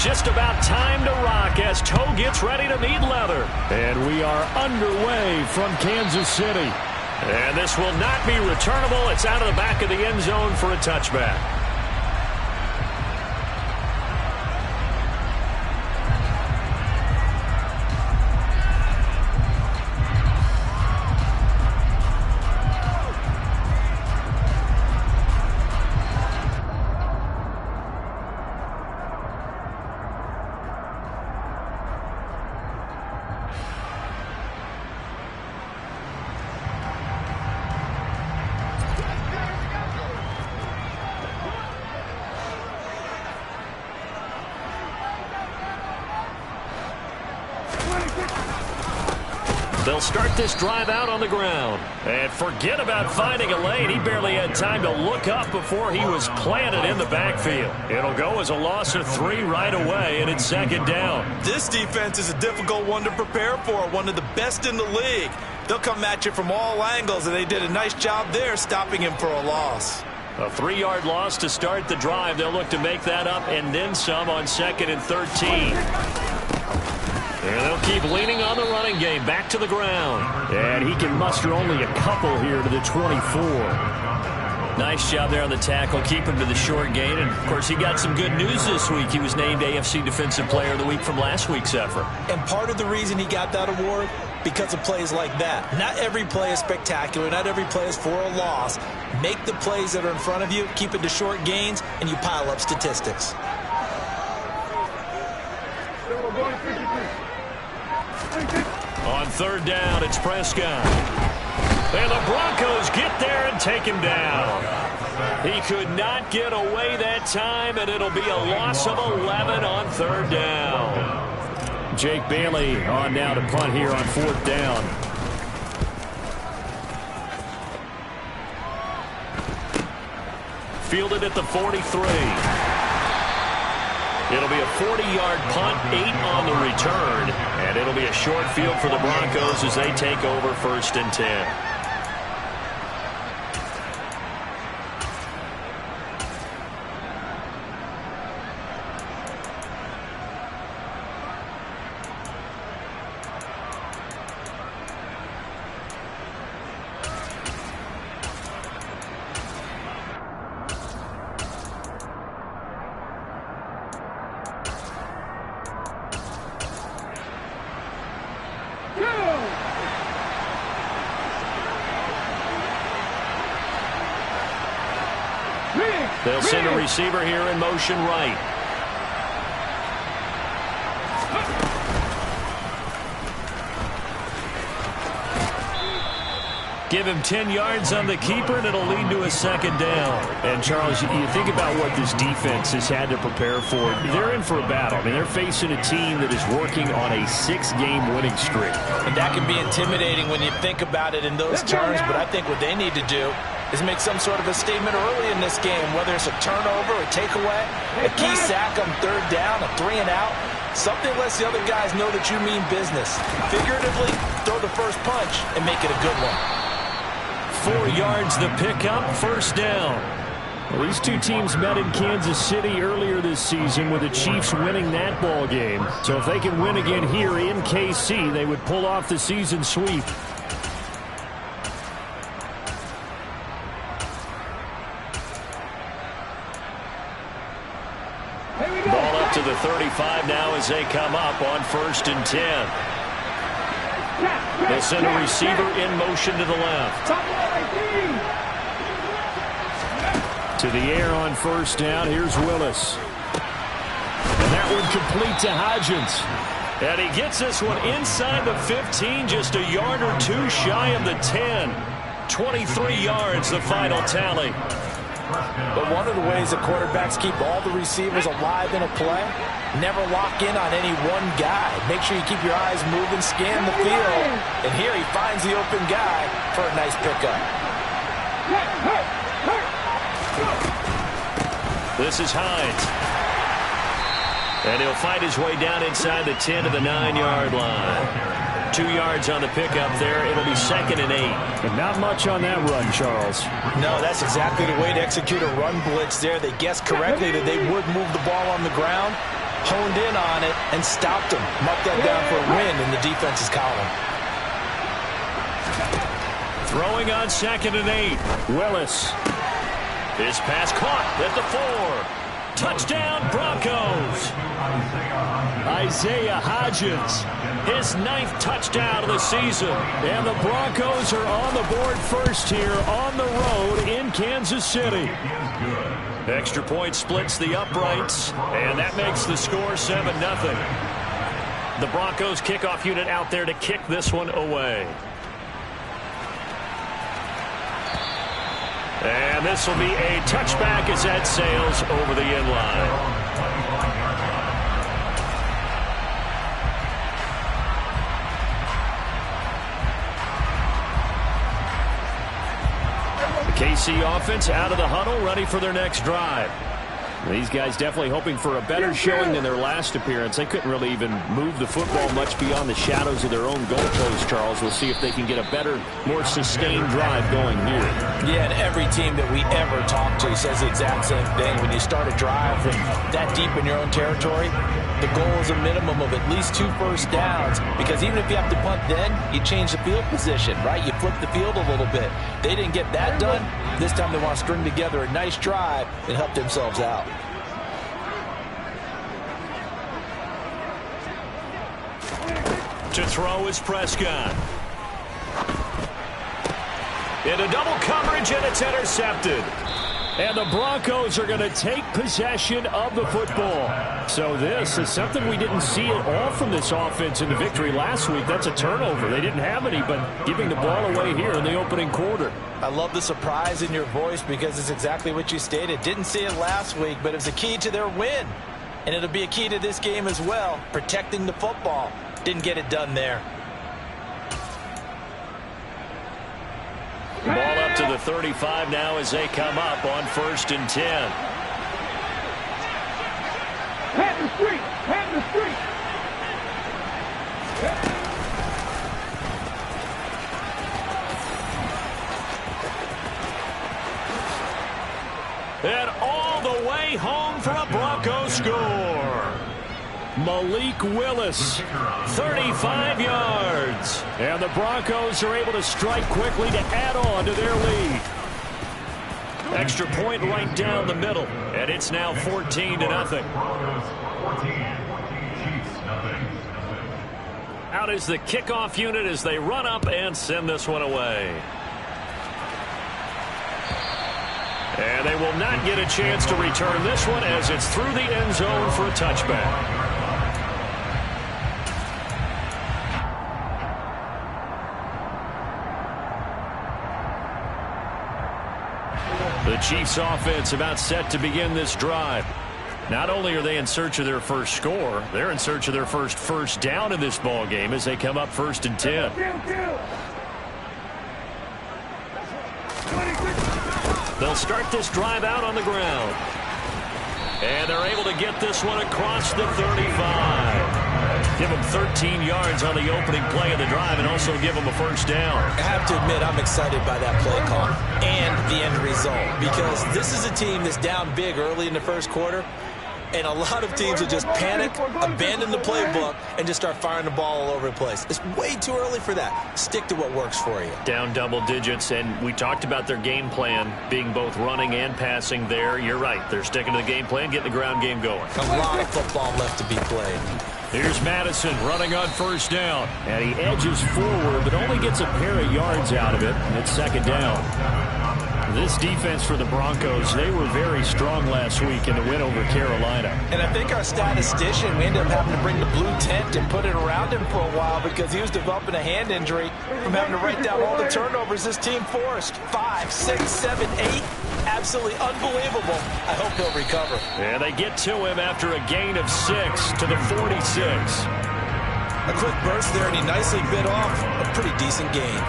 just about time to rock as toe gets ready to meet leather. And we are underway from Kansas City. And this will not be returnable. It's out of the back of the end zone for a touchback. They'll start this drive out on the ground. And forget about finding a lane. He barely had time to look up before he was planted in the backfield. It'll go as a loss of 3 right away, and it's second down. This defense is a difficult one to prepare for, one of the best in the league. They'll come at you from all angles, and they did a nice job there stopping him for a loss. A 3-yard loss to start the drive. They'll look to make that up and then some on 2nd and 13. And they'll keep leaning on the running game. Back to the ground. And he can muster only a couple here to the 24. Nice job there on the tackle. Keep him to the short gain. And, of course, he got some good news this week. He was named AFC Defensive Player of the Week from last week's effort. And part of the reason he got that award, because of plays like that. Not every play is spectacular. Not every play is for a loss. Make the plays that are in front of you, keep it to short gains, and you pile up statistics. On 3rd down, it's Prescott. And the Broncos get there and take him down. He could not get away that time, and it'll be a loss of 11 on 3rd down. Jake Bailey on now to punt here on 4th down. Fielded at the 43. It'll be a 40-yard punt, 8 on the return, and it'll be a short field for the Broncos as they take over 1st and 10. They'll send a receiver here in motion right. Give him 10 yards on the keeper, and it'll lead to a 2nd down. And, Charles, you think about what this defense has had to prepare for. They're in for a battle. I mean, they're facing a team that is working on a 6-game winning streak. And that can be intimidating when you think about it in those terms, but I think what they need to do is make some sort of a statement early in this game, whether it's a turnover, a takeaway, a key sack on 3rd down, a 3-and-out. Something lets the other guys know that you mean business. Figuratively, throw the first punch and make it a good one. 4 yards the pickup, 1st down. Well, these two teams met in Kansas City earlier this season with the Chiefs winning that ball game. So if they can win again here in KC, they would pull off the season sweep. Ball up to the 35 now as they come up on 1st and 10. They'll send a receiver in motion to the left. To the air on 1st down. Here's Willis. And that one complete to Hodgins. And he gets this one inside the 15, just a yard or 2 shy of the 10. 23 yards, the final tally. But one of the ways that quarterbacks keep all the receivers alive in a play, never lock in on any one guy. Make sure you keep your eyes moving, scan the field. And here he finds the open guy for a nice pickup. This is Hines. And he'll fight his way down inside the 10 to the 9-yard line. 2 yards on the pickup there. It'll be 2nd and 8. And not much on that run, Charles. No, that's exactly the way to execute a run blitz there. They guessed correctly that they would move the ball on the ground. honed in on it and stopped him. Marked that down for a win in the defense's column. Throwing on 2nd and 8. Willis. His pass caught at the 4. Touchdown, Broncos. Isaiah Hodgins, his 9th touchdown of the season. And the Broncos are on the board first here on the road in Kansas City. Extra point splits the uprights, and that makes the score 7-0. The Broncos kickoff unit out there to kick this one away. And this will be a touchback as that sails over the end line. KC offense out of the huddle, ready for their next drive. These guys definitely hoping for a better showing than their last appearance. They couldn't really even move the football much beyond the shadows of their own goalpost, Charles. We'll see if they can get a better, more sustained drive going here. Yeah, and every team that we ever talk to says the exact same thing. When you start a drive from that deep in your own territory, the goal is a minimum of at least 2 first downs, because even if you have to punt then, you change the field position, right? You flip the field a little bit. They didn't get that done. This time they want to string together a nice drive and help themselves out. To throw is Prescott. Into double coverage, and it's intercepted. And the Broncos are going to take possession of the football. So this is something we didn't see at all from this offense in the victory last week. That's a turnover. They didn't have any, but giving the ball away here in the opening quarter. I love the surprise in your voice, because it's exactly what you stated. Didn't see it last week, but it's a key to their win. And it'll be a key to this game as well, protecting the football. Didn't get it done there. Ball up to the 35 now as they come up on 1st and 10. Head the street! Head the street! And all the way home for a Broncos score. Malik Willis, 35 yards. And the Broncos are able to strike quickly to add on to their lead. Extra point right down the middle. And it's now 14-0. Out is the kickoff unit as they run up and send this one away. And they will not get a chance to return this one as it's through the end zone for a touchback. The Chiefs offense about set to begin this drive. Not only are they in search of their first score, they're in search of their first down in this ball game as they come up 1st and 10. They'll start this drive out on the ground. And they're able to get this one across the 35. Give them 13 yards on the opening play of the drive and also give them a first down. I have to admit, I'm excited by that play call and the end result, because this is a team that's down big early in the first quarter, and a lot of teams will just panic, abandon the playbook, and just start firing the ball all over the place. It's way too early for that. Stick to what works for you. Down double digits, and we talked about their game plan being both running and passing there. You're right. They're sticking to the game plan, getting the ground game going. A lot of football left to be played. Here's Madison running on first down. And he edges forward, but only gets a pair of yards out of it. And it's 2nd down. This defense for the Broncos, they were very strong last week in the win over Carolina. And I think our statistician, we ended up having to bring the blue tent and put it around him for a while because he was developing a hand injury from having to write down all the turnovers this team forced. 5, 6, 7, 8. Absolutely unbelievable. I hope he'll recover. And they get to him after a gain of 6 to the 46. A quick burst there, and he nicely bit off a pretty decent gain.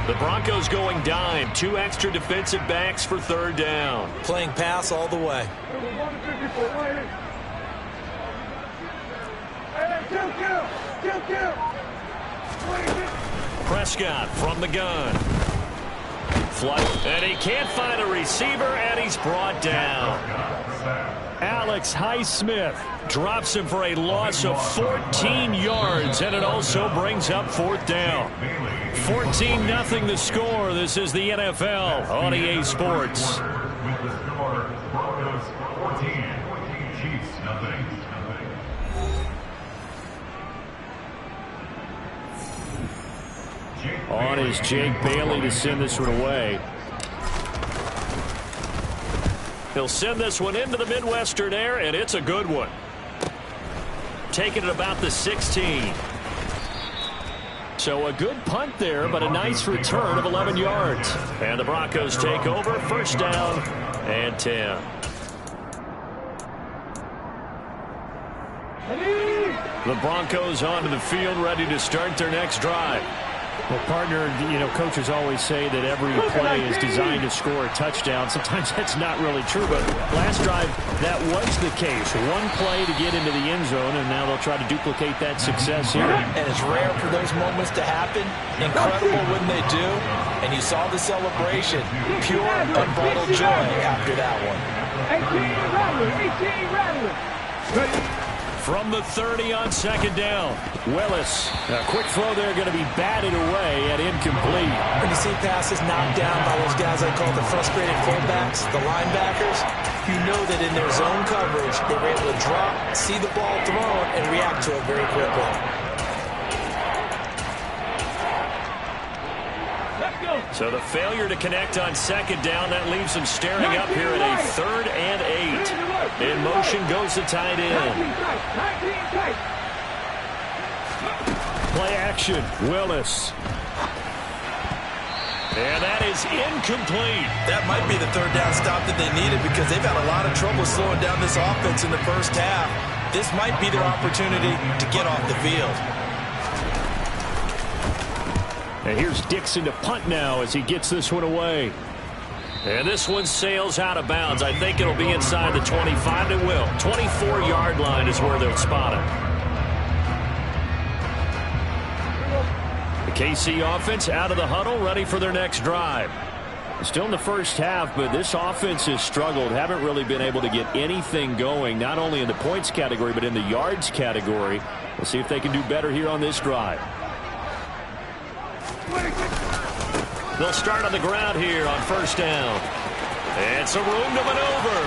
The Broncos going dime. 2 extra defensive backs for 3rd down. Playing pass all the way. Prescott from the gun. Flight, and he can't find a receiver, and he's brought down. Alex Highsmith drops him for a loss of 14 yards, and it also brings up fourth down. 14-0 the score. This is the NFL on EA Sports. With the score, Broncos 14, Chiefs nothing. On is Jake Bailey to send this one away. He'll send this one into the Midwestern air, and it's a good one. Taking it about the 16. So a good punt there, but a nice return of 11 yards. And the Broncos take over, first down and 10. The Broncos onto the field, ready to start their next drive. Well, partner, coaches always say that every play is designed to score a touchdown. Sometimes that's not really true, but last drive, that was the case. One play to get into the end zone, and now they'll try to duplicate that success here. And it's rare for those moments to happen. Incredible when they do. And you saw the celebration. Pure, unbridled joy after that one. 18 Rattler. From the 30 on second down, Willis. A quick throw there going to be batted away and incomplete. When you see passes knocked down by those guys I call the frustrated fullbacks, the linebackers, you know that in their zone coverage, they were able to drop, see the ball thrown, and react to it very quickly. So the failure to connect on second down, that leaves them staring up here at a 3rd and 8. In motion goes the tight end. Play action, Willis. And that is incomplete. That might be the third down stop that they needed because they've had a lot of trouble slowing down this offense in the first half. This might be their opportunity to get off the field. And here's Dixon to punt now as he gets this one away. And this one sails out of bounds. I think it'll be inside the 25. It will. 24-yard line is where they'll spot it. The KC offense out of the huddle, ready for their next drive. Still in the first half, but this offense has struggled. Haven't really been able to get anything going, not only in the points category, but in the yards category. We'll see if they can do better here on this drive. They'll start on the ground here on first down. And some room to maneuver.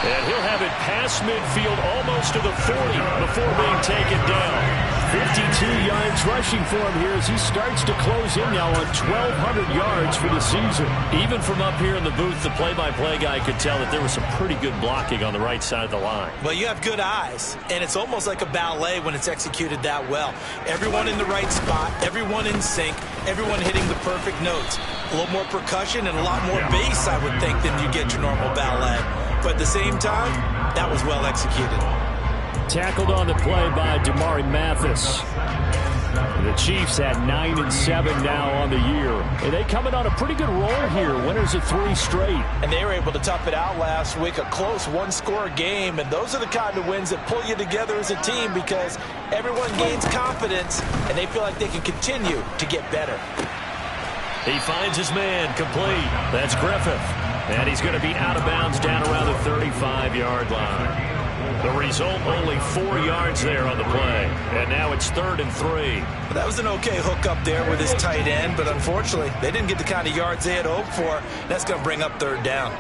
And he'll have it past midfield almost to the 40 before being taken down. 52 yards rushing for him here as he starts to close in now on 1,200 yards for the season. Even from up here in the booth, the play-by-play guy could tell that there was some pretty good blocking on the right side of the line. Well, you have good eyes, and it's almost like a ballet when it's executed that well. Everyone in the right spot, everyone in sync, everyone hitting the perfect notes. A little more percussion and a lot more bass, I would think, than you get your normal ballet. But at the same time, that was well executed. Tackled on the play by Damari Mathis. The Chiefs at 9-7 now on the year. And they coming on a pretty good roll here. Winners of 3 straight. And they were able to tough it out last week. A close one-score game. And those are the kind of wins that pull you together as a team because everyone gains confidence and they feel like they can continue to get better. He finds his man complete. That's Griffith. And he's going to be out of bounds down around the 35-yard line. The result, only 4 yards there on the play. And now it's 3rd and 3. Well, that was an okay hook up there with his tight end, but unfortunately, they didn't get the kind of yards they had hoped for. That's going to bring up 3rd down.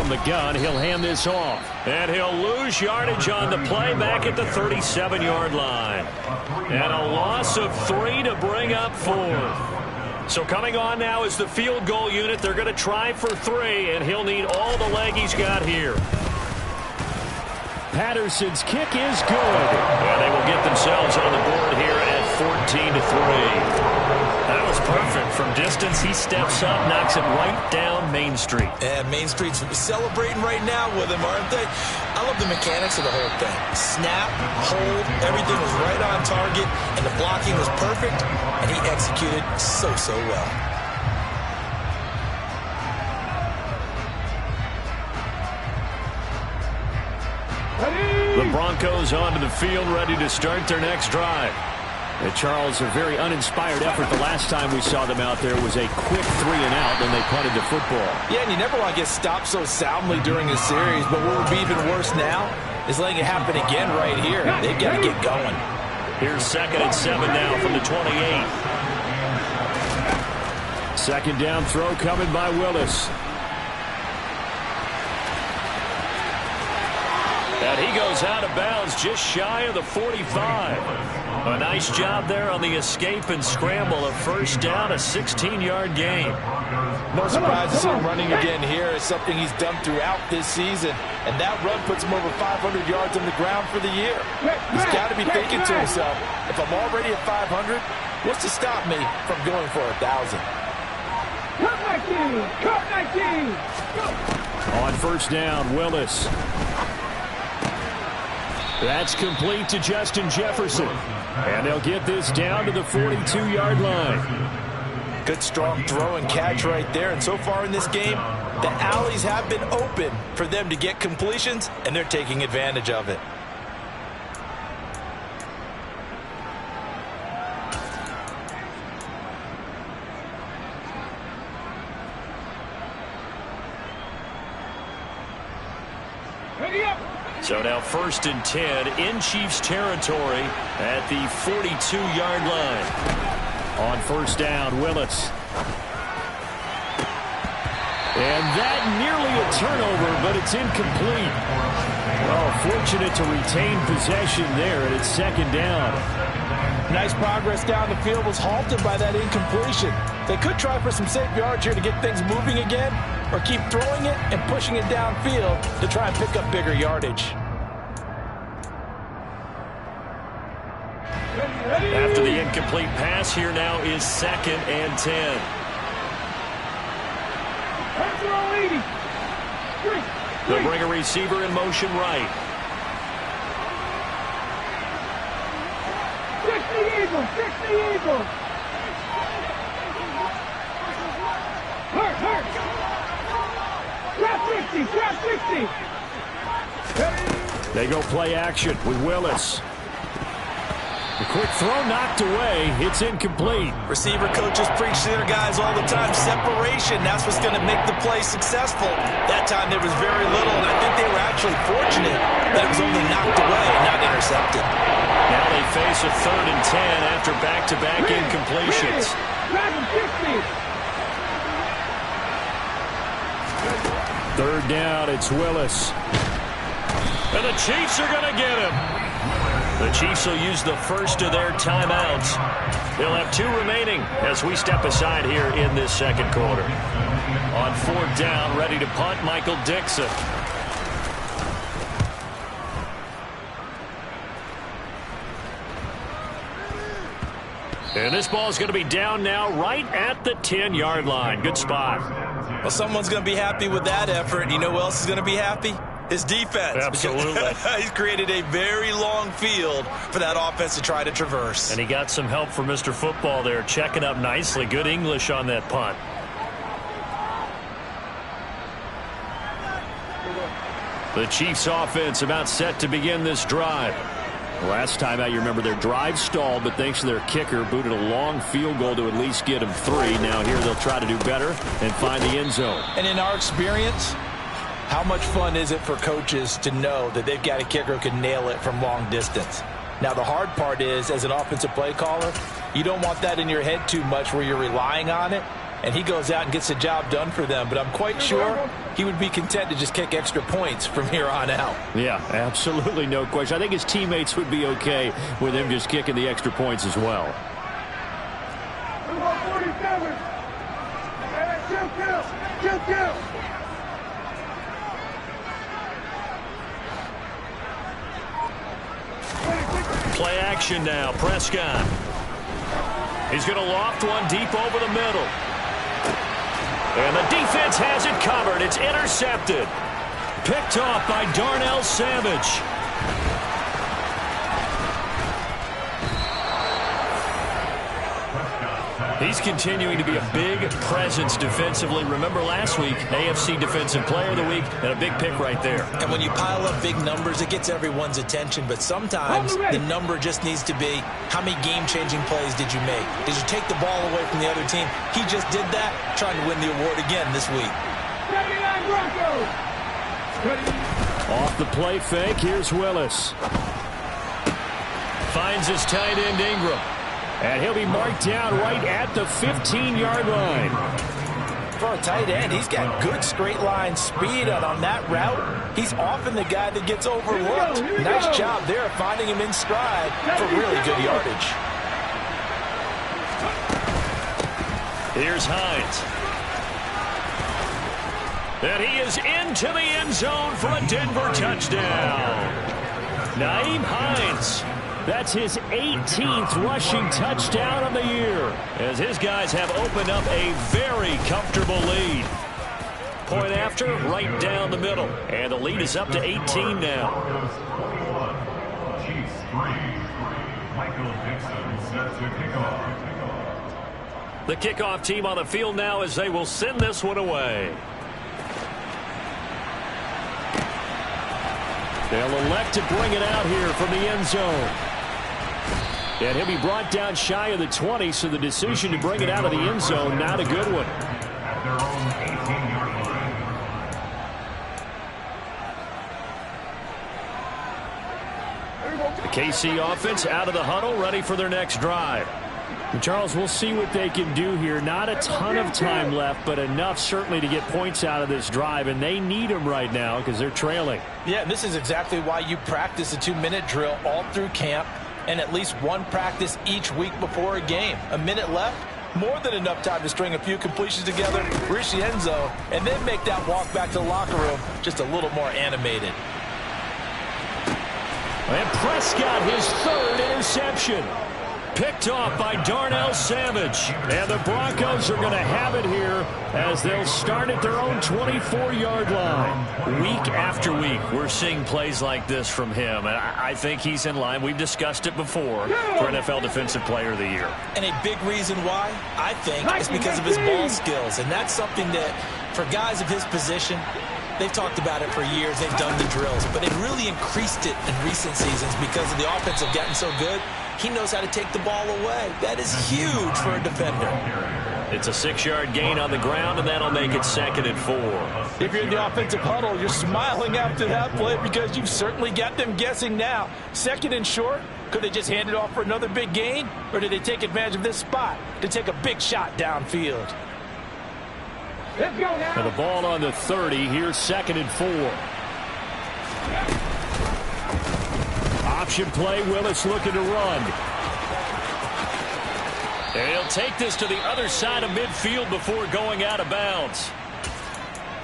The gun, he'll hand this off. And he'll lose yardage on the play back at the 37-yard line. And a loss of 3 to bring up 4. So coming on now is the field goal unit. They're going to try for 3, and he'll need all the leg he's got here. Patterson's kick is good. And they will get themselves on the board here at 14 to 3. That was That's perfect. From distance, he steps up, knocks it right down Main Street. And Main Street's celebrating right now with him, aren't they? I love the mechanics of the whole thing. Snap, hold, everything was right on target, and the blocking was perfect, and he executed so well. The Broncos onto the field, ready to start their next drive. And Charles, a very uninspired effort the last time we saw them out there was a quick 3-and-out, and they punted the football. Yeah, and you never want to get stopped so soundly during a series, but what would be even worse now is letting it happen again right here. They've got to get going. Here's 2nd and 7 now from the 28. Second down throw coming by Willis. And he goes out of bounds just shy of the 45. A nice job there on the escape and scramble. A first down, a 16-yard gain. No surprise to see him running again here. It's something he's done throughout this season. And that run puts him over 500 yards on the ground for the year. He's got to be thinking to himself, if I'm already at 500, what's to stop me from going for 1,000? Cut 19! On first down, Willis. That's complete to Justin Jefferson. And they'll get this down to the 42-yard line. Good strong throw and catch right there. And so far in this game, the alleys have been open for them to get completions, and they're taking advantage of it. So now 1st and 10 in Chiefs territory at the 42-yard line. On first down, Willis. And that nearly a turnover, but it's incomplete. Well, fortunate to retain possession there, and it's 2nd down. Nice progress down the field, was halted by that incompletion. They could try for some safe yards here to get things moving again, or keep throwing it and pushing it downfield to try and pick up bigger yardage. After the incomplete pass, here now is 2nd and 10. They'll bring a receiver in motion right. 60 Eagles! 60 Eagles! Hurt! Trap 60! They go play action with Willis. The quick throw knocked away. It's incomplete. Receiver coaches preach to their guys all the time. Separation, that's what's going to make the play successful. That time there was very little, and I think they were actually fortunate that it was only knocked away and not intercepted. Now they face a 3rd and 10 after back-to-back incompletions. 3rd down, it's Willis. And the Chiefs are going to get him. The Chiefs will use the first of their timeouts. They'll have 2 remaining as we step aside here in this 2nd quarter. On 4th down, ready to punt, Michael Dixon. And this ball is going to be down now right at the 10-yard line. Good spot. Well, someone's going to be happy with that effort. You know who else is going to be happy? His defense. Absolutely. He's created a very long field for that offense to try to traverse. And he got some help from Mr. Football there, checking up nicely. Good English on that punt. The Chiefs offense about set to begin this drive. Last time out, you remember their drive stalled, but thanks to their kicker, booted a long field goal to at least get them 3. Now here they'll try to do better and find the end zone. And in our experience, how much fun is it for coaches to know that they've got a kicker who can nail it from long distance? Now, the hard part is, as an offensive play caller, you don't want that in your head too much where you're relying on it, and he goes out and gets the job done for them. But I'm quite sure he would be content to just kick extra points from here on out. Yeah, absolutely no question. I think his teammates would be okay with him just kicking the extra points as well. 47. Play action now. Prescott. He's going to loft one deep over the middle. And the defense has it covered. It's intercepted. Picked off by Darnell Savage. He's continuing to be a big presence defensively. Remember last week, AFC Defensive Player of the Week, and a big pick right there. And when you pile up big numbers, it gets everyone's attention. But sometimes the number just needs to be, how many game-changing plays did you make? Did you take the ball away from the other team? He just did that, trying to win the award again this week. 79 Broncos. Off the play fake, here's Willis. Finds his tight end Ingram. And he'll be marked down right at the 15-yard line. For a tight end, he's got good straight line speed, and on that route, he's often the guy that gets overlooked. Nice job there finding him in stride for really good yardage. Here's Hines. And he is into the end zone for a Denver touchdown. Nyheim Hines. That's his 18th rushing touchdown of the year, as his guys have opened up a very comfortable lead. Point after, right down the middle. And the lead is up to 18 now. Chiefs 3. Michael Dixon set to kick off. The kickoff team on the field now as they will send this one away. They'll elect to bring it out here from the end zone. And he'll be brought down shy of the 20, so the decision to bring it out of the end zone, not a good one. At their own 18-yard line. The KC offense out of the huddle, ready for their next drive. And Charles, we'll see what they can do here. Not a ton of time left, but enough certainly to get points out of this drive, and they need them right now because they're trailing. Yeah, and this is exactly why you practice a 2-minute drill all through camp, and at least one practice each week before a game. A minute left, more than enough time to string a few completions together, reach the end zone, and then make that walk back to the locker room just a little more animated. And Prescott, his third interception. Picked off by Darnell Savage. And the Broncos are going to have it here as they'll start at their own 24-yard line. Week after week, we're seeing plays like this from him. And I think he's in line. We've discussed it before for NFL Defensive Player of the Year. And a big reason why, I think, is because of his ball skills. And that's something that, for guys of his position, they've talked about it for years. They've done the drills. But they've really increased it in recent seasons because of the offense have gotten so good. He knows how to take the ball away. That is huge for a defender. It's a 6-yard gain on the ground, and that'll make it 2nd and 4. If you're in the offensive huddle, you're smiling after that play because you've certainly got them guessing now. 2nd and short, could they just hand it off for another big gain? Or did they take advantage of this spot to take a big shot downfield? Let's go now. And the ball on the 30. Here's 2nd and 4. Option play, Willis looking to run. And he'll take this to the other side of midfield before going out of bounds.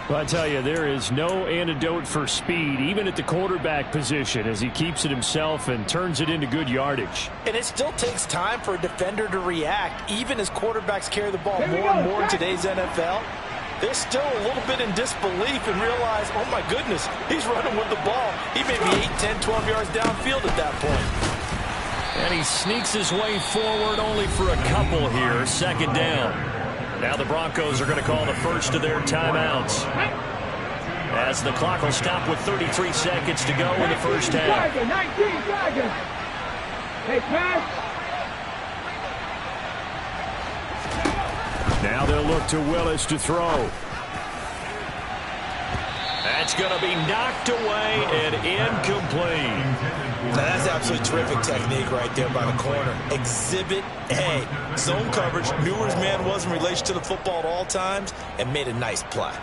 Well, I tell you, there is no antidote for speed, even at the quarterback position, as he keeps it himself and turns it into good yardage. And it still takes time for a defender to react, even as quarterbacks carry the ball more and more in today's NFL. They're still a little bit in disbelief and realize, oh my goodness, he's running with the ball. He may be 8, 10, 12 yards downfield at that point. And he sneaks his way forward only for a couple here. 2nd down. Now the Broncos are going to call the first of their timeouts, as the clock will stop with 33 seconds to go in the first half. 19 seconds. Hey, pass. Now they'll look to Willis to throw. That's going to be knocked away and incomplete. Now that's absolutely terrific technique right there by the corner. Exhibit A. Zone coverage, knew where his man was in relation to the football at all times, and made a nice play.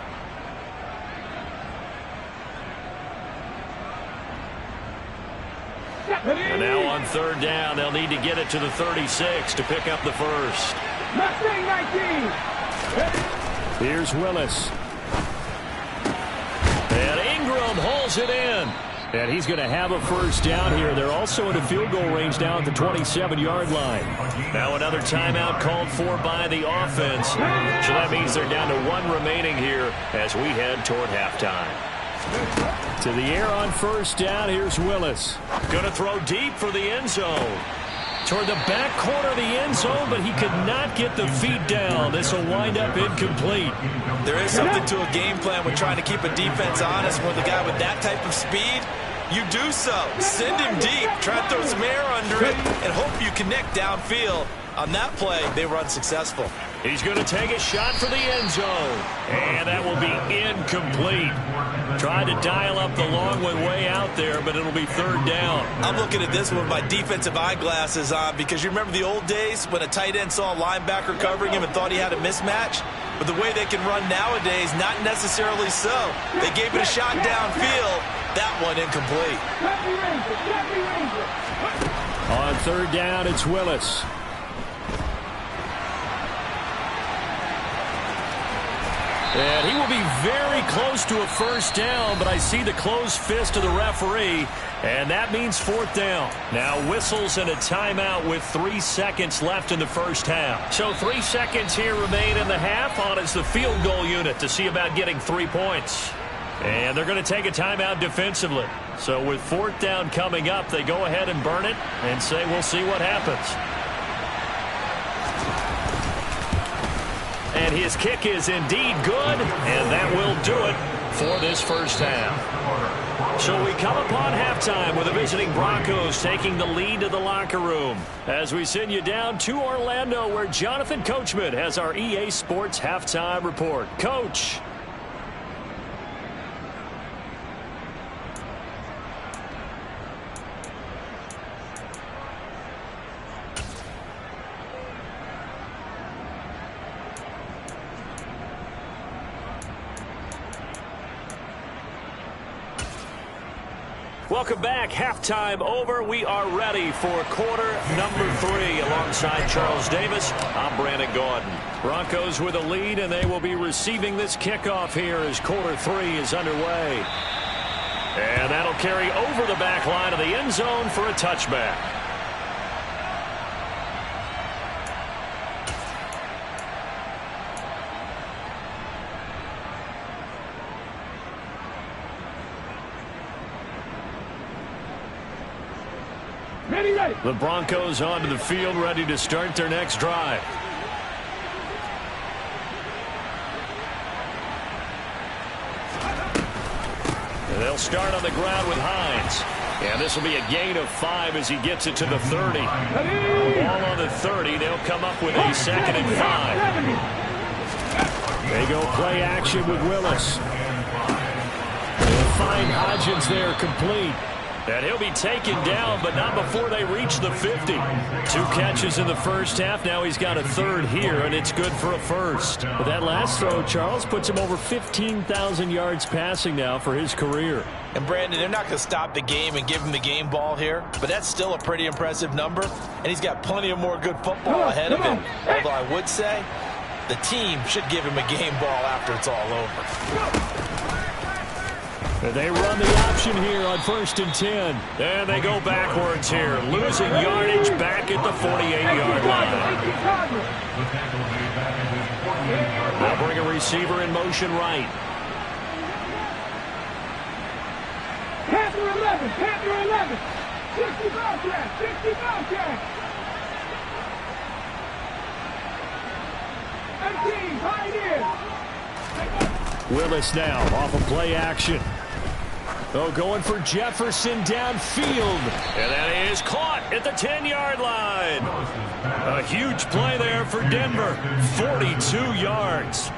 And now on 3rd down, they'll need to get it to the 36 to pick up the first. Mustang 19. Here's Willis. And Ingram holds it in. And he's going to have a first down here. They're also in a field goal range now at the 27-yard line. Now another timeout called for by the offense. So that means they're down to 1 remaining here as we head toward halftime. To the air on first down, here's Willis. Going to throw deep for the end zone. Toward the back corner of the end zone, but he could not get the feet down. This will wind up incomplete. There is something to a game plan with trying to keep a defense honest. With a guy with that type of speed, you do so. Send him deep. Try to throw some air under it and hope you connect downfield. On that play, they were unsuccessful. He's going to take a shot for the end zone. And that will be incomplete. Tried to dial up the long one way out there, but it'll be third down. I'm looking at this with my defensive eyeglasses on because you remember the old days when a tight end saw a linebacker covering him and thought he had a mismatch? But the way they can run nowadays, not necessarily so. They gave it a shot downfield. That one incomplete. On third down, it's Willis. And he will be very close to a first down, but I see the closed fist of the referee, and that means fourth down. Now whistles and a timeout with 3 seconds left in the first half. So 3 seconds here remain in the half. On is the field goal unit to see about getting 3 points. And they're going to take a timeout defensively. So with fourth down coming up, they go ahead and burn it and say we'll see what happens. And his kick is indeed good, and that will do it for this first half. So we come upon halftime with the visiting Broncos taking the lead to the locker room as we send you down to Orlando where Jonathan Coachman has our EA Sports halftime report. Coach. Welcome back. Halftime over. We are ready for quarter number 3. Alongside Charles Davis, I'm Brandon Gordon. Broncos with a lead, and they will be receiving this kickoff here as quarter 3 is underway. And that'll carry over the back line of the end zone for a touchback. The Broncos onto the field, ready to start their next drive. And they'll start on the ground with Hines. And this will be a gain of 5 as he gets it to the 30. Ball on the 30. They'll come up with a 2nd and 5. They go play action with Willis. They'll find Hodgins there complete. And he'll be taken down, but not before they reach the 50. 2 catches in the first half. Now he's got a 3rd here, and it's good for a first. But that last throw, Charles, puts him over 15,000 yards passing now for his career. And, Brandon, they're not going to stop the game and give him the game ball here, but that's still a pretty impressive number, and he's got plenty of more good football ahead of him. Although I would say the team should give him a game ball after it's all over. And they run the option here on 1st and 10. And they go backwards here, losing yardage back at the 48-yard line. They'll bring a receiver in motion right. Panther 11, Panther 11. 60 Bobcat, 60 Bobcat. 19, Pioneers. Willis now off of play action. Oh, going for Jefferson downfield. And that is caught at the 10-yard line. A huge play there for Denver. 42 yards.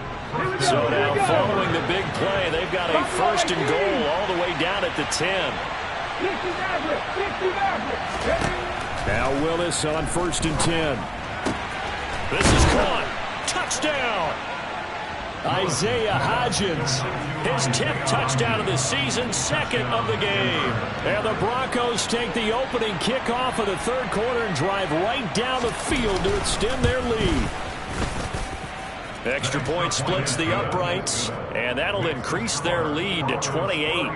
So now following the big play, they've got a 1st and goal all the way down at the 10. Now Willis on 1st and 10. This is caught. Touchdown. Isaiah Hodgins. His 10th touchdown of the season, 2nd of the game. And the Broncos take the opening kickoff of the 3rd quarter and drive right down the field to extend their lead. Extra point splits the uprights, and that'll increase their lead to 28.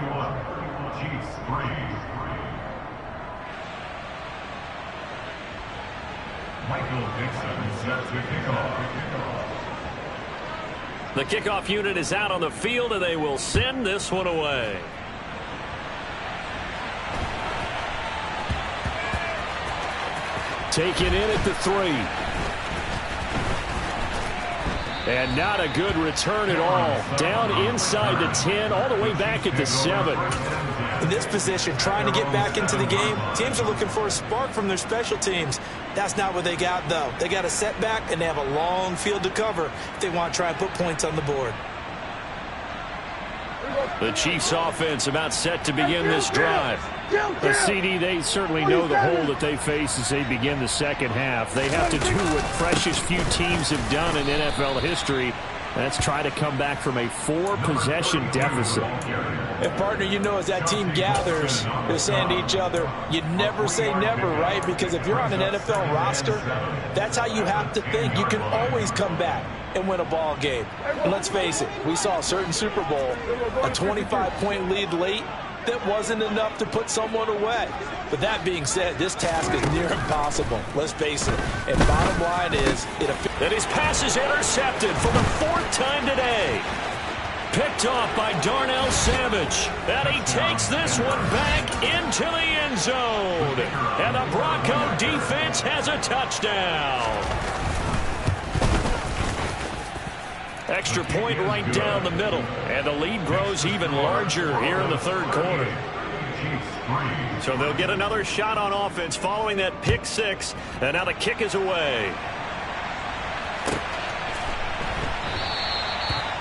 The kickoff unit is out on the field, and they will send this one away. Taken in at the 3. And not a good return at all. Down inside the 10, all the way back at the 7. In this position, trying to get back into the game, teams are looking for a spark from their special teams. That's not what they got, though. They got a setback, and they have a long field to cover if they want to try and put points on the board. The Chiefs offense about set to begin this drive. The CD, they certainly know the hole that they face as they begin the second half. They have to do what precious few teams have done in NFL history. That's try to come back from a 4-possession deficit. And, partner, you know, as that team gathers, they're saying to each other, you never say never, right? Because if you're on an NFL roster, that's how you have to think. You can always come back and win a ball game. And let's face it, we saw a certain Super Bowl, a 25-point lead late, that wasn't enough to put someone away. But that being said, this task is near impossible. Let's face it. And bottom line is, that his pass is intercepted for the 4th time today. Picked off by Darnell Savage. And he takes this one back into the end zone. And the Bronco defense has a touchdown. Extra point right down the middle. And the lead grows even larger here in the 3rd quarter. So they'll get another shot on offense following that pick 6. And now the kick is away.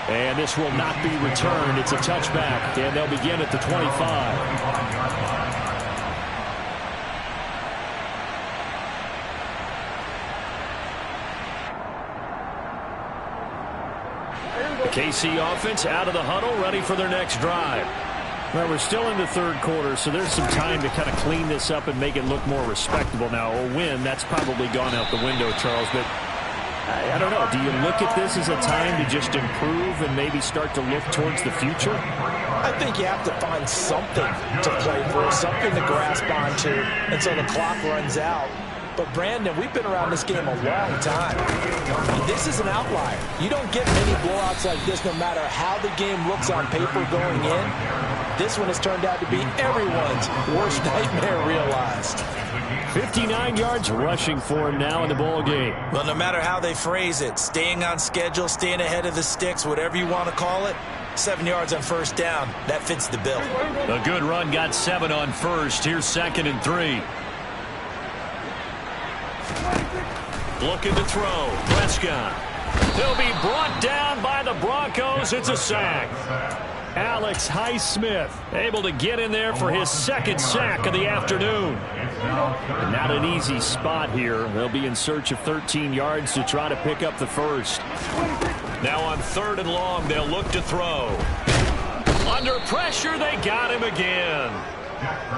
And this will not be returned. It's a touchback. And they'll begin at the 25. The KC offense out of the huddle, ready for their next drive. Well, we're still in the 3rd quarter, so there's some time to kind of clean this up and make it look more respectable. Now, a win, that's probably gone out the window, Charles, but I don't know. Do you look at this as a time to just improve and maybe start to look towards the future? I think you have to find something to play for, something to grasp onto until the clock runs out. But, Brandon, we've been around this game a long time. This is an outlier. You don't get many blowouts like this no matter how the game looks on paper going in. This one has turned out to be everyone's worst nightmare realized. 59 yards rushing for him now in the ball game. Well, no matter how they phrase it, staying on schedule, staying ahead of the sticks, whatever you want to call it, 7 yards on 1st down. That fits the bill. A good run got 7 on 1st. Here's 2nd and 3. Looking to throw. Prescott. He'll be brought down by the Broncos. It's a sack. Alex Highsmith able to get in there for his 2nd sack of the afternoon. And not an easy spot here. They'll be in search of 13 yards to try to pick up the 1st. Now on 3rd and long, they'll look to throw. Under pressure, they got him again.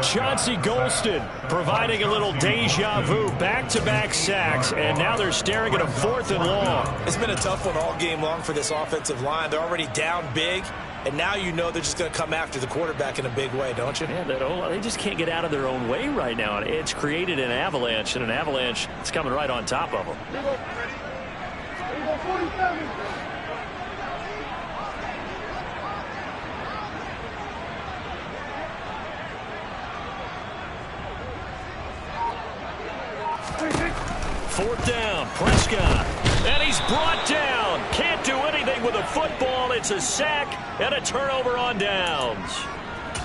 Chauncey Golston providing a little deja vu, back-to-back sacks, and now they're staring at a 4th and long. It's been a tough one all game long for this offensive line. They're already down big, and now you know they're just going to come after the quarterback in a big way, don't you? Yeah, they just can't get out of their own way right now. It's created an avalanche, and an avalanche is coming right on top of them. Fourth down, Prescott. And he's brought down. Can't do anything with the football. It's a sack and a turnover on downs.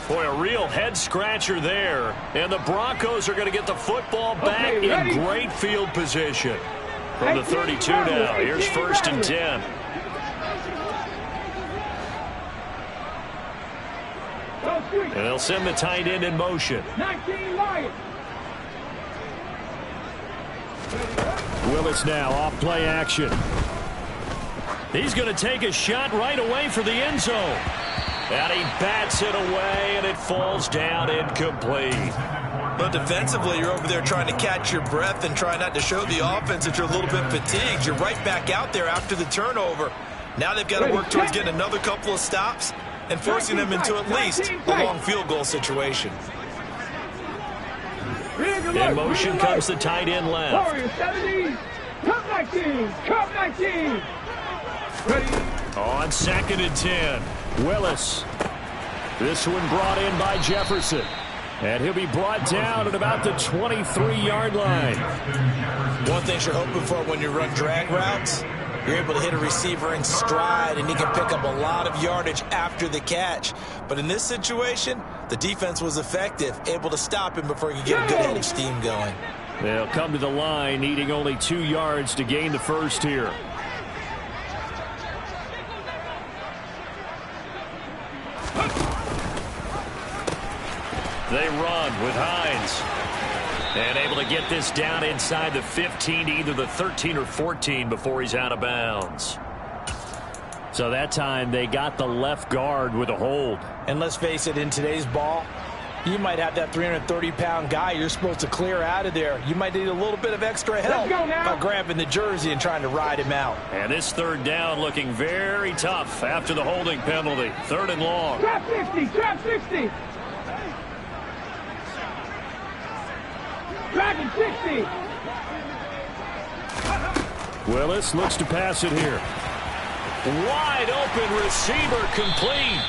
Boy, a real head-scratcher there. And the Broncos are going to get the football back in great field position. From the 32 now, here's 1st and 10. And they'll send the tight end in motion. 19 Lions. Willis now off play action. He's going to take a shot right away for the end zone. And he bats it away, and it falls down incomplete. But defensively, you're over there trying to catch your breath and try not to show the offense that you're a little bit fatigued. You're right back out there after the turnover. Now they've got to work towards getting another couple of stops and forcing them into at least a long field goal situation. In motion comes the tight end left. Come 19. Come 19. Ready. On 2nd and 10, Willis. This one brought in by Jefferson. And he'll be brought down at about the 23-yard line. One thing you're hoping for when you run drag routes, you're able to hit a receiver in stride, and he can pick up a lot of yardage after the catch. But in this situation, the defense was effective, able to stop him before he could get a good head of steam going. They'll come to the line, needing only 2 yards to gain the first here. They run with Hines. And able to get this down inside the 15 to either the 13 or 14 before he's out of bounds. So that time they got the left guard with a hold. And let's face it, in today's ball, you might have that 330-pound guy you're supposed to clear out of there. You might need a little bit of extra help by grabbing the jersey and trying to ride him out. And this 3rd down looking very tough after the holding penalty. 3rd and long. Trap 60. Trap 60. Dragon 60. Willis looks to pass it here. Wide open receiver complete.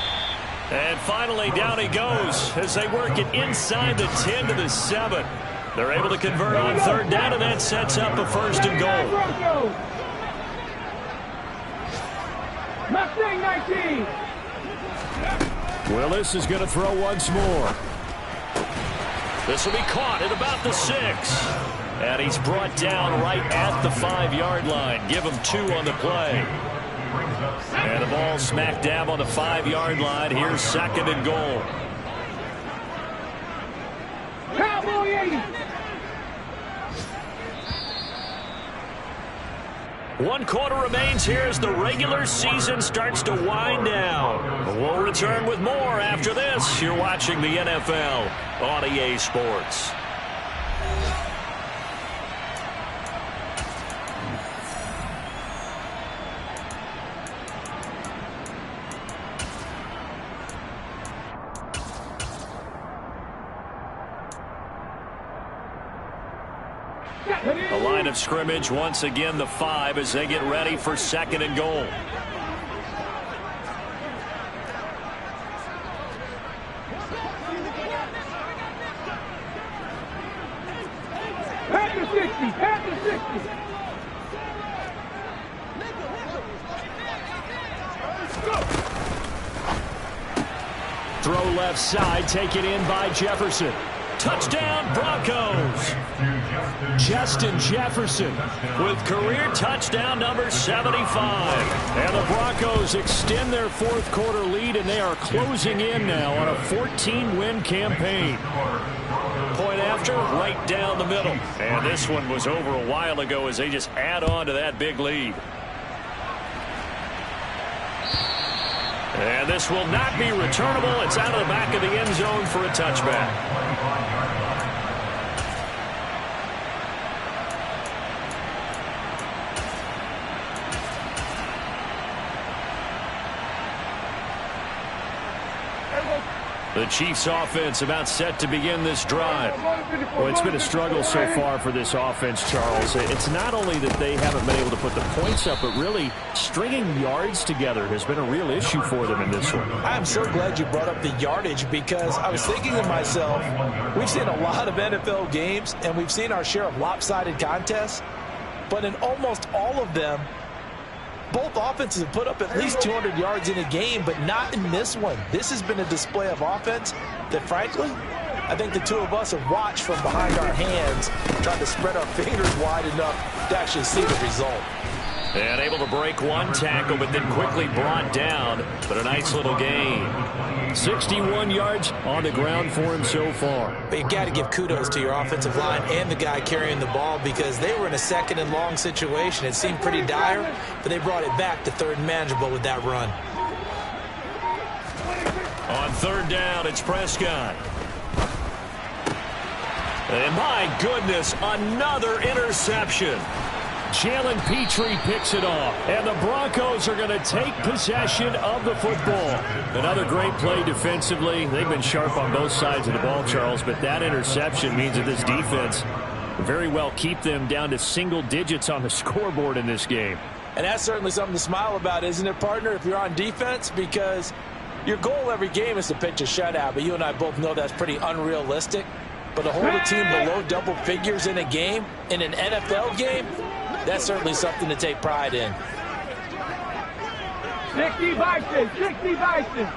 And finally down he goes as they work it inside the 10 to the 7. They're able to convert on 3rd down, and that sets up a 1st and goal. Mustang 19. Willis is going to throw once more. This will be caught at about the 6. And he's brought down right at the 5-yard line. Give him 2 on the play. And the ball smack dab on the 5-yard line. Here's 2nd and goal. Cowboy 80. 1 quarter remains here as the regular season starts to wind down. We'll return with more after this. You're watching the NFL on EA Sports. The line of scrimmage, once again, the 5 as they get ready for 2nd and goal. Panther 60. Panther 60. Throw left side, taken in by Jefferson. Touchdown, Broncos. Justin Jefferson With career touchdown number 75. and the Broncos extend their 4th quarter lead, and they are closing in now on a 14-win campaign. Point after, right down the middle. And this one was over a while ago as they just add on to that big lead. And this will not be returnable. It's out of the back of the end zone for a touchback. The Chiefs offense about set to begin this drive. Well, it's been a struggle so far for this offense, Charles. It's not only that they haven't been able to put the points up, but really stringing yards together has been a real issue for them in this one. I'm so glad you brought up the yardage, because I was thinking to myself, we've seen a lot of NFL games, and we've seen our share of lopsided contests, but in almost all of them, both offenses have put up at least 200 yards in a game, but not in this one. This has been a display of offense that, frankly, I think the two of us have watched from behind our hands, trying to spread our fingers wide enough to actually see the result. And able to break one tackle, but then quickly brought down. But a nice little gain. 61 yards on the ground for him so far. But you got to give kudos to your offensive line and the guy carrying the ball, because they were in a 2nd and long situation. It seemed pretty dire, but they brought it back to 3rd and manageable with that run. On 3rd down, it's Prescott. And my goodness, another interception. Jalen Petrie picks it off, and the Broncos are going to take possession of the football. Another great play defensively. They've been sharp on both sides of the ball, Charles, but that interception means that this defense very well keep them down to single digits on the scoreboard in this game. And that's certainly something to smile about, isn't it, partner, if you're on defense? Because your goal every game is to pitch a shutout, but you and I both know that's pretty unrealistic. But to hold a team below double figures in a game, in an NFL game, that's certainly something to take pride in. 60 Bison, 60 Bison.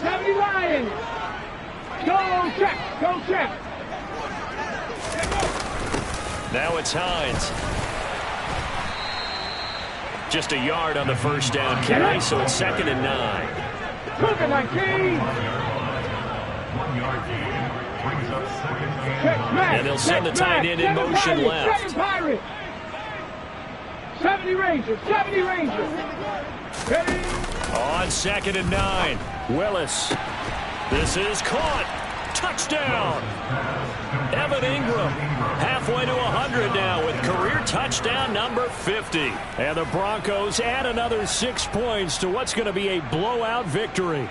70 Lions. Go check, go check. Now it's Hines. Just a yard on the first down carry, so it's 2nd and 9. Cooking my key. 1 yard gain brings up 2nd and And they'll send the tight end in motion left. 7 Pirates. 70 Rangers, 70 Rangers. Ready? On 2nd and 9, Willis. This is caught. Touchdown. Evan Ingram halfway to 100 now with career touchdown number 50. And the Broncos add another 6 points to what's going to be a blowout victory.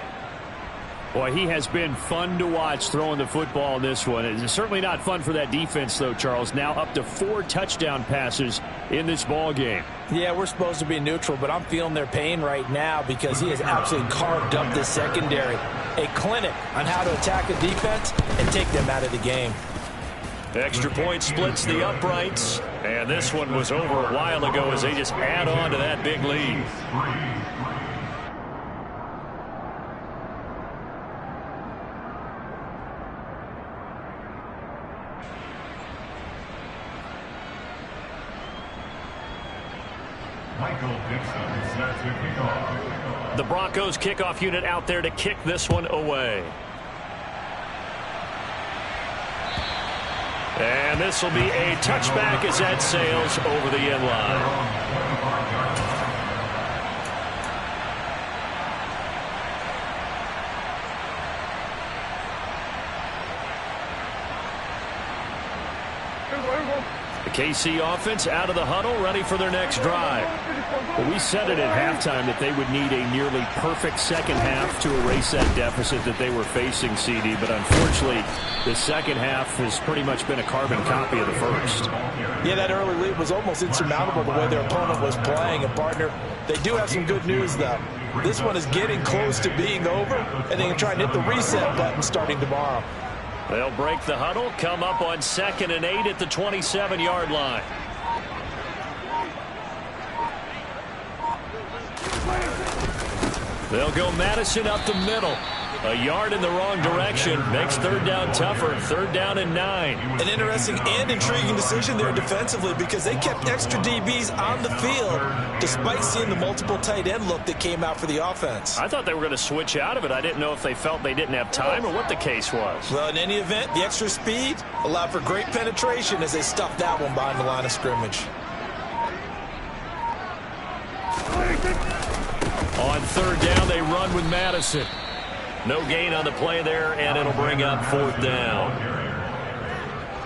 Boy, he has been fun to watch throwing the football in this one. It's certainly not fun for that defense, though, Charles. Now up to 4 touchdown passes in this ball game. Yeah, we're supposed to be neutral, but I'm feeling their pain right now because he has absolutely carved up this secondary. A clinic on how to attack a defense and take them out of the game. Extra point splits the uprights. And this one was over a while ago as they just add on to that big lead. The Broncos kickoff unit out there to kick this one away. And this will be a touchback as that sails over the end line. The KC offense out of the huddle, ready for their next drive. Well, we said it at halftime that they would need a nearly perfect second half to erase that deficit that they were facing, CD. But unfortunately, the second half has pretty much been a carbon copy of the first. Yeah, that early lead was almost insurmountable the way their opponent was playing. And, partner, they do have some good news, though. This one is getting close to being over, and they can try and hit the reset button starting tomorrow. They'll break the huddle, come up on 2nd and 8 at the 27-yard line. They'll go Madison up the middle. A yard in the wrong direction makes 3rd down tougher. 3rd down and 9. An interesting and intriguing decision there defensively because they kept extra DBs on the field despite seeing the multiple tight end look that came out for the offense. I thought they were going to switch out of it. I didn't know if they felt they didn't have time or what the case was. Well, in any event, the extra speed allowed for great penetration as they stuffed that one behind the line of scrimmage. On 3rd down, they run with Madison. No gain on the play there, and it'll bring up 4th down.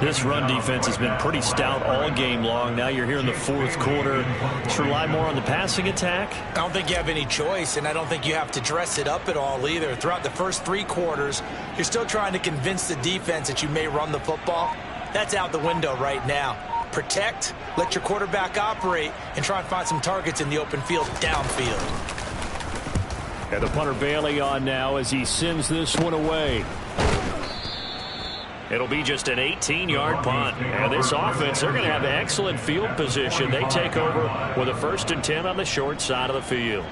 This run defense has been pretty stout all game long. Now you're here in the 4th quarter. Let's rely more on the passing attack. I don't think you have any choice, and I don't think you have to dress it up at all either. Throughout the first 3 quarters, you're still trying to convince the defense that you may run the football. That's out the window right now. Protect, let your quarterback operate, and try and find some targets in the open field downfield. And the punter Bailey on now as he sends this one away. It'll be just an 18-yard punt. And this offense, they're going to have excellent field position. They take over with a 1st and 10 on the short side of the field.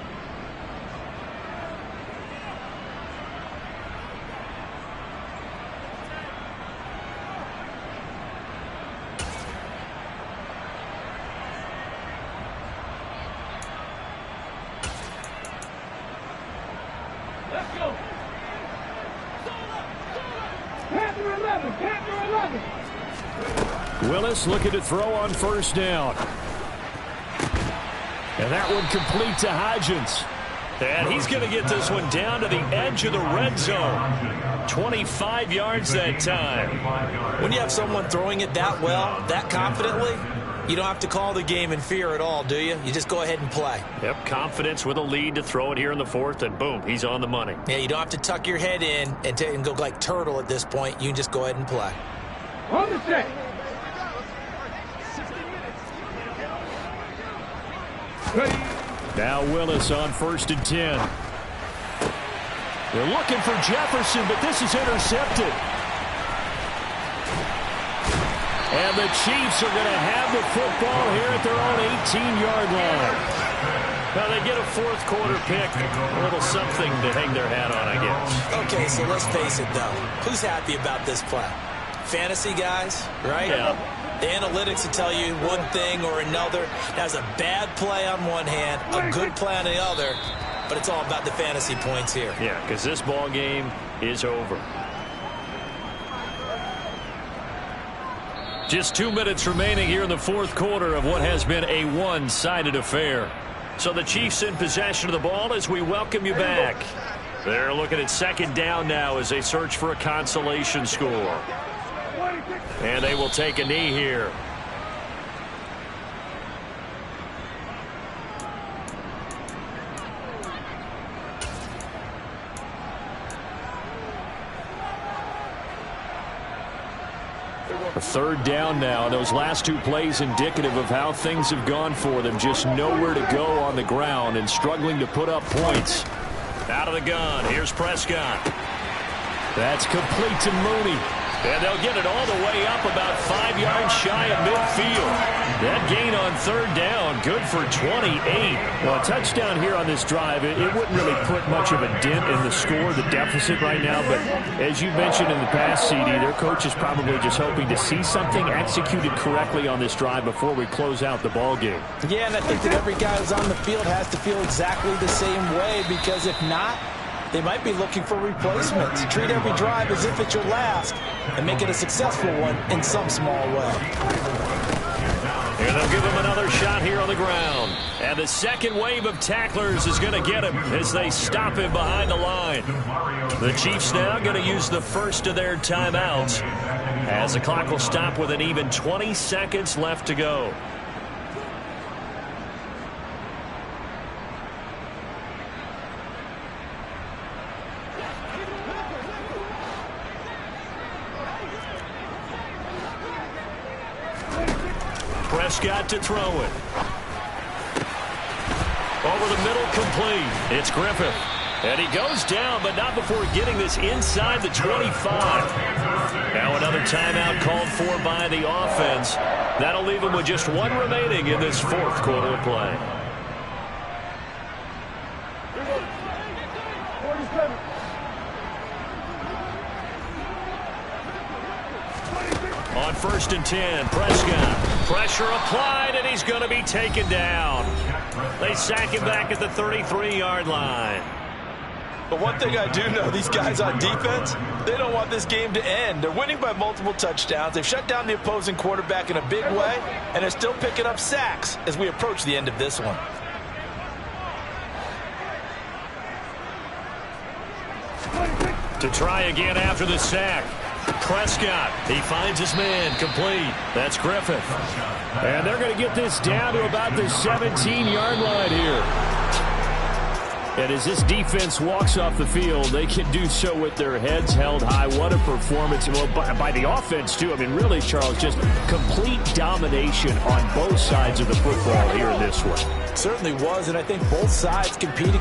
Willis looking to throw on 1st down. And that one complete to Hodgins. And he's going to get this one down to the edge of the red zone. 25 yards that time. When you have someone throwing it that well, that confidently, You don't have to call the game in fear at all, do you? You just go ahead and play. Yep, confidence with a lead to throw it here in the fourth, and boom, he's on the money. Yeah, you don't have to tuck your head in and go like turtle at this point. You can just go ahead and play. On the set. Ready. Now Willis on 1st and 10. They're looking for Jefferson, but this is intercepted. And the Chiefs are going to have the football here at their own 18-yard line. Now they get a fourth quarter pick, a little something to hang their hat on, I guess. Okay, so let's face it, though. Who's happy about this play? Fantasy guys, right? Yeah. The analytics will tell you one thing or another. That's a bad play on one hand, a good play on the other, but it's all about the fantasy points here. Yeah, because this ball game is over. Just 2 minutes remaining here in the fourth quarter of what has been a one-sided affair. So the Chiefs in possession of the ball as we welcome you back. They're looking at 2nd down now as they search for a consolation score. And they will take a knee here. A 3rd down now. Those last 2 plays indicative of how things have gone for them. Just nowhere to go on the ground and struggling to put up points. Out of the gun. Here's Prescott. That's complete to Mooney. And they'll get it all the way up about 5 yards shy of midfield. That gain on 3rd down, good for 28. Well, a touchdown here on this drive, it wouldn't really put much of a dent in the score, the deficit right now. But as you mentioned in the past, CD, their coach is probably just hoping to see something executed correctly on this drive before we close out the ball game. Yeah, and I think that every guy who's on the field has to feel exactly the same way, because if not, they might be looking for replacements. Treat every drive as if it's your last and make it a successful one in some small way. And they'll give him another shot here on the ground. And the second wave of tacklers is going to get him as they stop him behind the line. The Chiefs now going to use the first of their timeouts as the clock will stop with an even 20 seconds left to go. Prescott to throw it. Over the middle, complete. It's Griffith. And he goes down, but not before getting this inside the 25. Now another timeout called for by the offense. That'll leave him with just 1 remaining in this fourth quarter of play. 47. On 1st and 10, Prescott. Pressure applied, and he's going to be taken down. They sack him back at the 33-yard line. But one thing I do know, these guys on defense, they don't want this game to end. They're winning by multiple touchdowns. They've shut down the opposing quarterback in a big way, and they're still picking up sacks as we approach the end of this one. To try again after the sack. Prescott, he finds his man, complete. That's Griffith. And they're going to get this down to about the 17-yard line here. And as this defense walks off the field, they can do so with their heads held high. What a performance. Well, by the offense, too. I mean, really, Charles, just complete domination on both sides of the football here in this one. Certainly was, and I think both sides competed.